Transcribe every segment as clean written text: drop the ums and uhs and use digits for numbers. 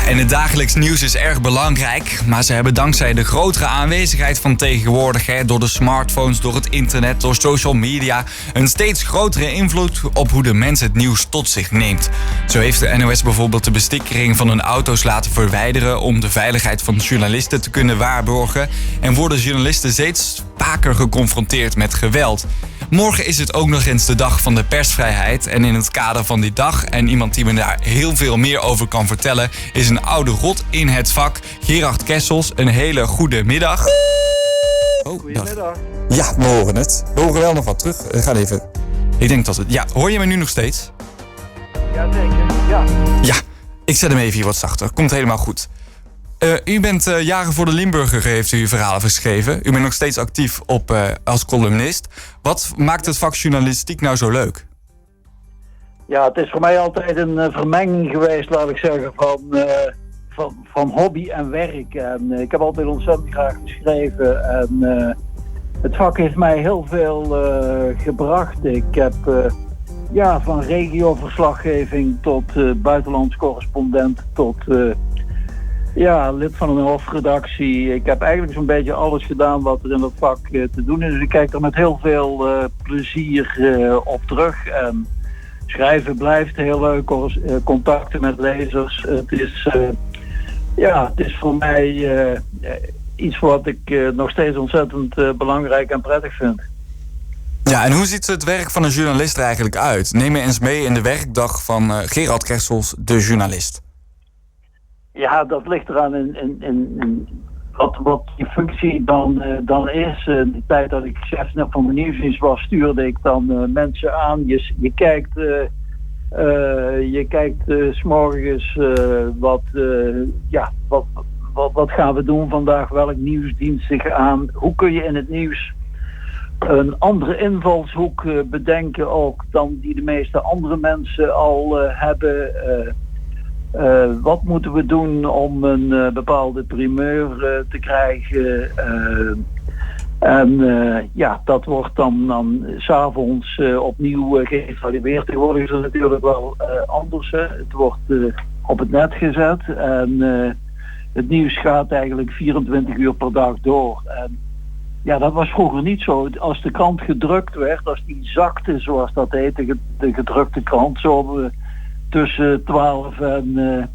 En het dagelijks nieuws is erg belangrijk, maar ze hebben dankzij de grotere aanwezigheid van tegenwoordig, door de smartphones, door het internet, door social media, een steeds grotere invloed op hoe de mens het nieuws tot zich neemt. Zo heeft de NOS bijvoorbeeld de bestikkering van hun auto's laten verwijderen om de veiligheid van journalisten te kunnen waarborgen en worden journalisten steeds vaker geconfronteerd met geweld. Morgen is het ook nog eens de dag van de persvrijheid en in het kader van die dag en iemand die me daar heel veel meer over kan vertellen is een oude rot in het vak, Gerard Kessels. Een hele goede middag. Goedemiddag. Ja, we horen het. We horen wel nog wat terug. Ga even. Ik denk dat het... Ja, hoor je me nu nog steeds? Ja, zeker. Ja. Ja, ik zet hem even hier wat zachter. Komt helemaal goed. U bent jaren voor de Limburger, heeft u verhalen geschreven. U bent nog steeds actief als columnist. Wat maakt het vak journalistiek nou zo leuk? Ja, het is voor mij altijd een vermenging geweest, laat ik zeggen, van hobby en werk. En ik heb altijd ontzettend graag geschreven. En het vak heeft mij heel veel gebracht. Ik heb van regioverslaggeving tot buitenlands correspondent tot... lid van een hoofdredactie. Ik heb eigenlijk zo'n beetje alles gedaan wat er in dat vak te doen is. Dus ik kijk er met heel veel plezier op terug. En schrijven blijft heel leuk. Contacten met lezers. Het is voor mij iets wat ik nog steeds ontzettend belangrijk en prettig vind. Ja, en hoe ziet het werk van een journalist er eigenlijk uit? Neem me eens mee in de werkdag van Gerard Kessels, de journalist. Ja, dat ligt eraan in wat je functie dan is. De tijd dat ik chef van de nieuwsdienst was, stuurde ik dan mensen aan. Je kijkt 's morgens wat gaan we doen vandaag, welk nieuws dient zich aan. Hoe kun je in het nieuws een andere invalshoek bedenken ook dan die de meeste andere mensen al hebben. Wat moeten we doen om een bepaalde primeur te krijgen? Dat wordt dan 's avonds opnieuw geëvalueerd. Tegenwoordig is het natuurlijk wel anders. Hè. Het wordt op het net gezet en het nieuws gaat eigenlijk 24 uur per dag door. En, dat was vroeger niet zo. Als de krant gedrukt werd, als die zakte, zoals dat heette, de gedrukte krant, zo tussen 12 en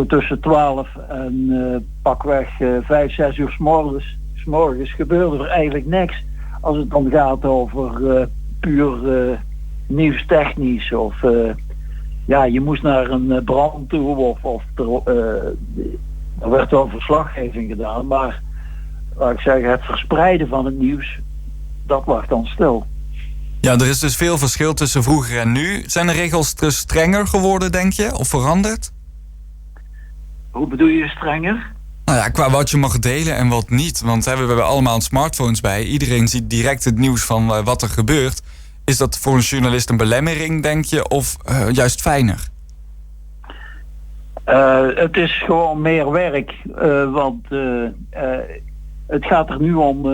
tussen 12 en pakweg 5, 6 uur 's morgens gebeurde er eigenlijk niks. Als het dan gaat over puur nieuwstechnisch of je moest naar een brand toe of er werd wel verslaggeving gedaan, maar laat ik zeggen, het verspreiden van het nieuws, dat lag dan stil. Ja, er is dus veel verschil tussen vroeger en nu. Zijn de regels dus strenger geworden, denk je? Of veranderd? Hoe bedoel je strenger? Nou ja, qua wat je mag delen en wat niet. Want we hebben allemaal smartphones bij. Iedereen ziet direct het nieuws van wat er gebeurt. Is dat voor een journalist een belemmering, denk je? Of juist fijner? Het is gewoon meer werk. Want het gaat er nu om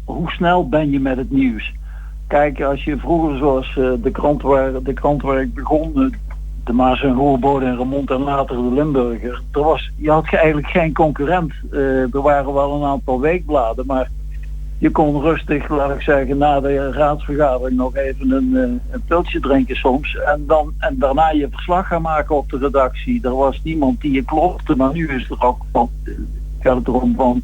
hoe snel ben je met het nieuws. Kijk, als je vroeger zoals de krant waar ik begon, de Maas en Roerbode en Remond en later de Limburger, je had eigenlijk geen concurrent. Er waren wel een aantal weekbladen, maar je kon rustig, laat ik zeggen, na de raadsvergadering nog even een pilsje drinken soms. En daarna je verslag gaan maken op de redactie. Er was niemand die je klopte, maar nu is er ook gaat het erom van,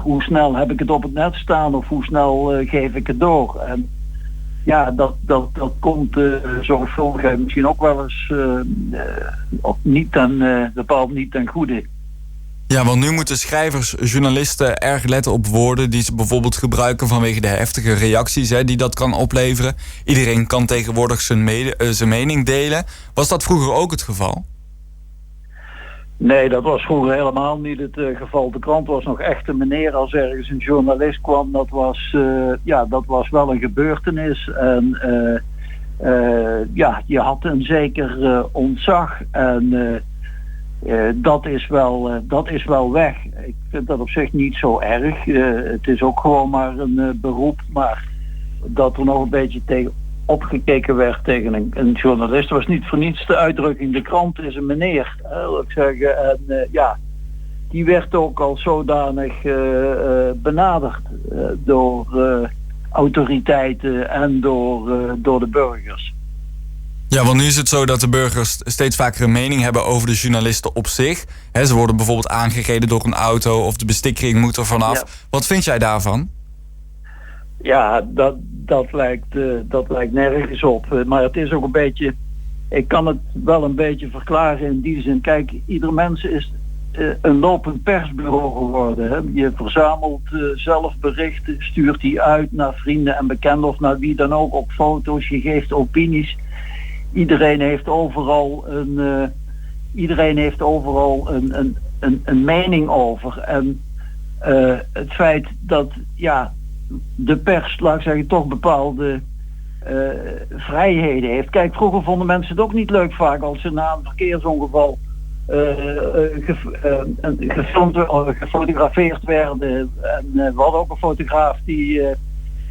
hoe snel heb ik het op het net staan of hoe snel geef ik het door. En dat komt zorgvuldigheid misschien ook wel eens bepaald niet ten goede. Ja, want nu moeten schrijvers, journalisten erg letten op woorden die ze bijvoorbeeld gebruiken vanwege de heftige reacties die dat kan opleveren. Iedereen kan tegenwoordig zijn mening delen. Was dat vroeger ook het geval? Nee, dat was vroeger helemaal niet het geval. De krant was nog echt een meneer als ergens een journalist kwam. Dat was wel een gebeurtenis. En je had een zeker ontzag. En dat is wel weg. Ik vind dat op zich niet zo erg. Het is ook gewoon maar een beroep. Maar dat er nog een beetje opgekeken werd tegen een journalist. Dat was niet voor niets de uitdrukking, de krant is een meneer, wil ik zeggen. En die werd ook al zodanig benaderd door autoriteiten en door de burgers. Ja, want nu is het zo dat de burgers steeds vaker een mening hebben over de journalisten op zich. Ze worden bijvoorbeeld aangereden door een auto of de bestikkering moet er vanaf. Ja. Wat vind jij daarvan? Ja, dat lijkt nergens op. Maar het is ook een beetje... Ik kan het wel een beetje verklaren in die zin. Kijk, ieder mens is een lopend persbureau geworden. Hè? Je verzamelt zelf berichten, stuurt die uit naar vrienden en bekenden of naar wie dan ook op foto's. Je geeft opinies. Iedereen heeft overal een mening over. En het feit dat de pers, laat ik zeggen, toch bepaalde vrijheden heeft. Kijk, vroeger vonden mensen het ook niet leuk vaak als ze na een verkeersongeval gefotografeerd werden. En we hadden ook een fotograaf die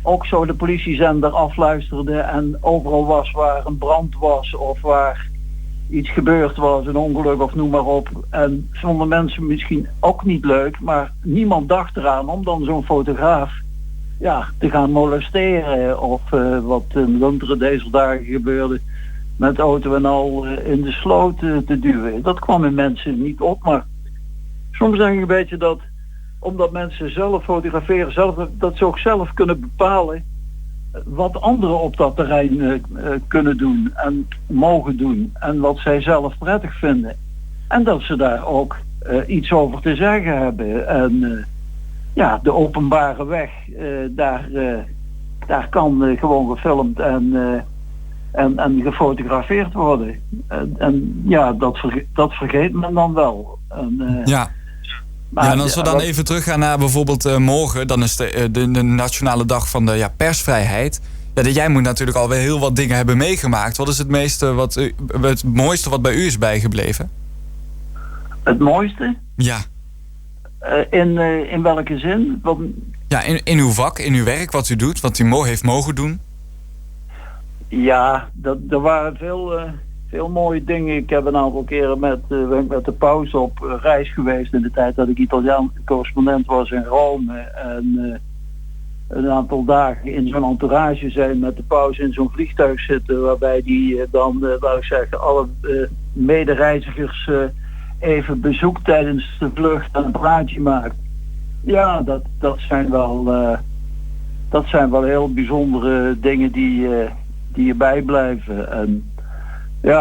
ook zo de politiezender afluisterde en overal was waar een brand was of waar iets gebeurd was, een ongeluk of noem maar op. En vonden mensen misschien ook niet leuk, maar niemand dacht eraan om dan zo'n fotograaf te gaan molesteren of wat in Lunteren deze dagen gebeurde met auto en al in de sloot te duwen. Dat kwam in mensen niet op, maar soms denk ik een beetje dat omdat mensen zelf fotograferen, dat ze ook zelf kunnen bepalen wat anderen op dat terrein kunnen doen en mogen doen en wat zij zelf prettig vinden. En dat ze daar ook iets over te zeggen hebben. En de openbare weg, daar kan gewoon gefilmd en gefotografeerd worden. Dat vergeet men dan wel. Maar, en als we dan even teruggaan naar bijvoorbeeld morgen, dan is de Nationale Dag van de persvrijheid. Jij moet natuurlijk alweer heel wat dingen hebben meegemaakt. Wat is het mooiste wat bij u is bijgebleven? Het mooiste? Ja. In welke zin? Ja, in uw vak, in uw werk, wat u doet, wat u heeft mogen doen. Ja, er waren veel mooie dingen. Ik heb een aantal keren met de paus op reis geweest in de tijd dat ik Italiaan correspondent was in Rome. En een aantal dagen in zo'n entourage zijn met de paus in zo'n vliegtuig zitten, waarbij die dan, laat ik zeggen, alle medereizigers even bezoekt tijdens de vlucht en een praatje maakt. Ja, dat zijn wel heel bijzondere dingen die je bijblijven. En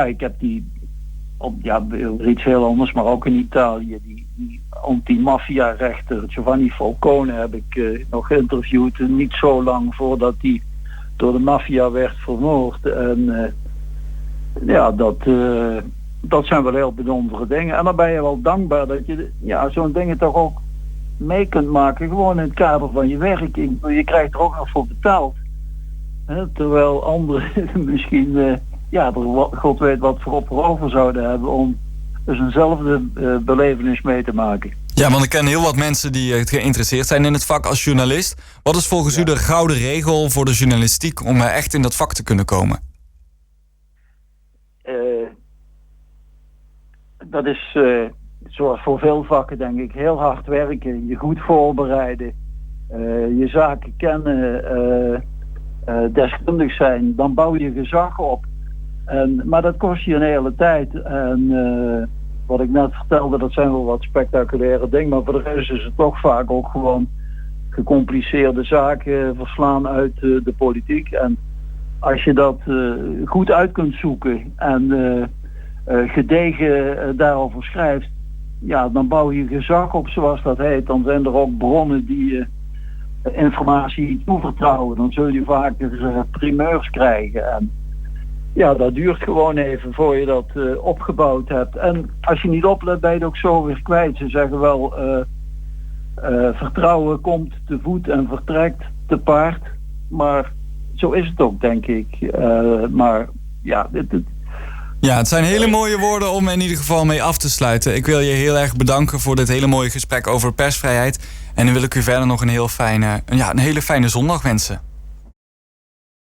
ik heb iets heel anders, maar ook in Italië, die anti-maffia-rechter Giovanni Falcone heb ik nog geïnterviewd, niet zo lang voordat hij door de maffia werd vermoord. En dat zijn wel heel bijzondere dingen. En dan ben je wel dankbaar dat je zo'n dingen toch ook mee kunt maken, gewoon in het kader van je werk. Je krijgt er ook nog voor betaald. Terwijl anderen misschien God weet wat voor over zouden hebben om dus eenzelfde belevenis mee te maken. Ja, want ik ken heel wat mensen die geïnteresseerd zijn in het vak als journalist. Wat is volgens u de gouden regel voor de journalistiek om echt in dat vak te kunnen komen? Dat is zoals voor veel vakken denk ik heel hard werken, je goed voorbereiden, je zaken kennen, deskundig zijn, dan bouw je gezag op. Maar dat kost je een hele tijd. En wat ik net vertelde, dat zijn wel wat spectaculaire dingen, maar voor de rest is het toch vaak ook gewoon gecompliceerde zaken verslaan uit de politiek. En als je dat goed uit kunt zoeken en gedegen daarover schrijft, dan bouw je gezag op, zoals dat heet. Dan zijn er ook bronnen die informatie toevertrouwen. Dan zul je vaker primeurs krijgen. En dat duurt gewoon even voor je dat opgebouwd hebt. En als je niet oplet, ben je het ook zo weer kwijt. Ze zeggen wel, vertrouwen komt te voet en vertrekt te paard. Maar zo is het ook, denk ik. Het zijn hele mooie woorden om in ieder geval mee af te sluiten. Ik wil je heel erg bedanken voor dit hele mooie gesprek over persvrijheid. En dan wil ik u verder nog een hele fijne zondag wensen.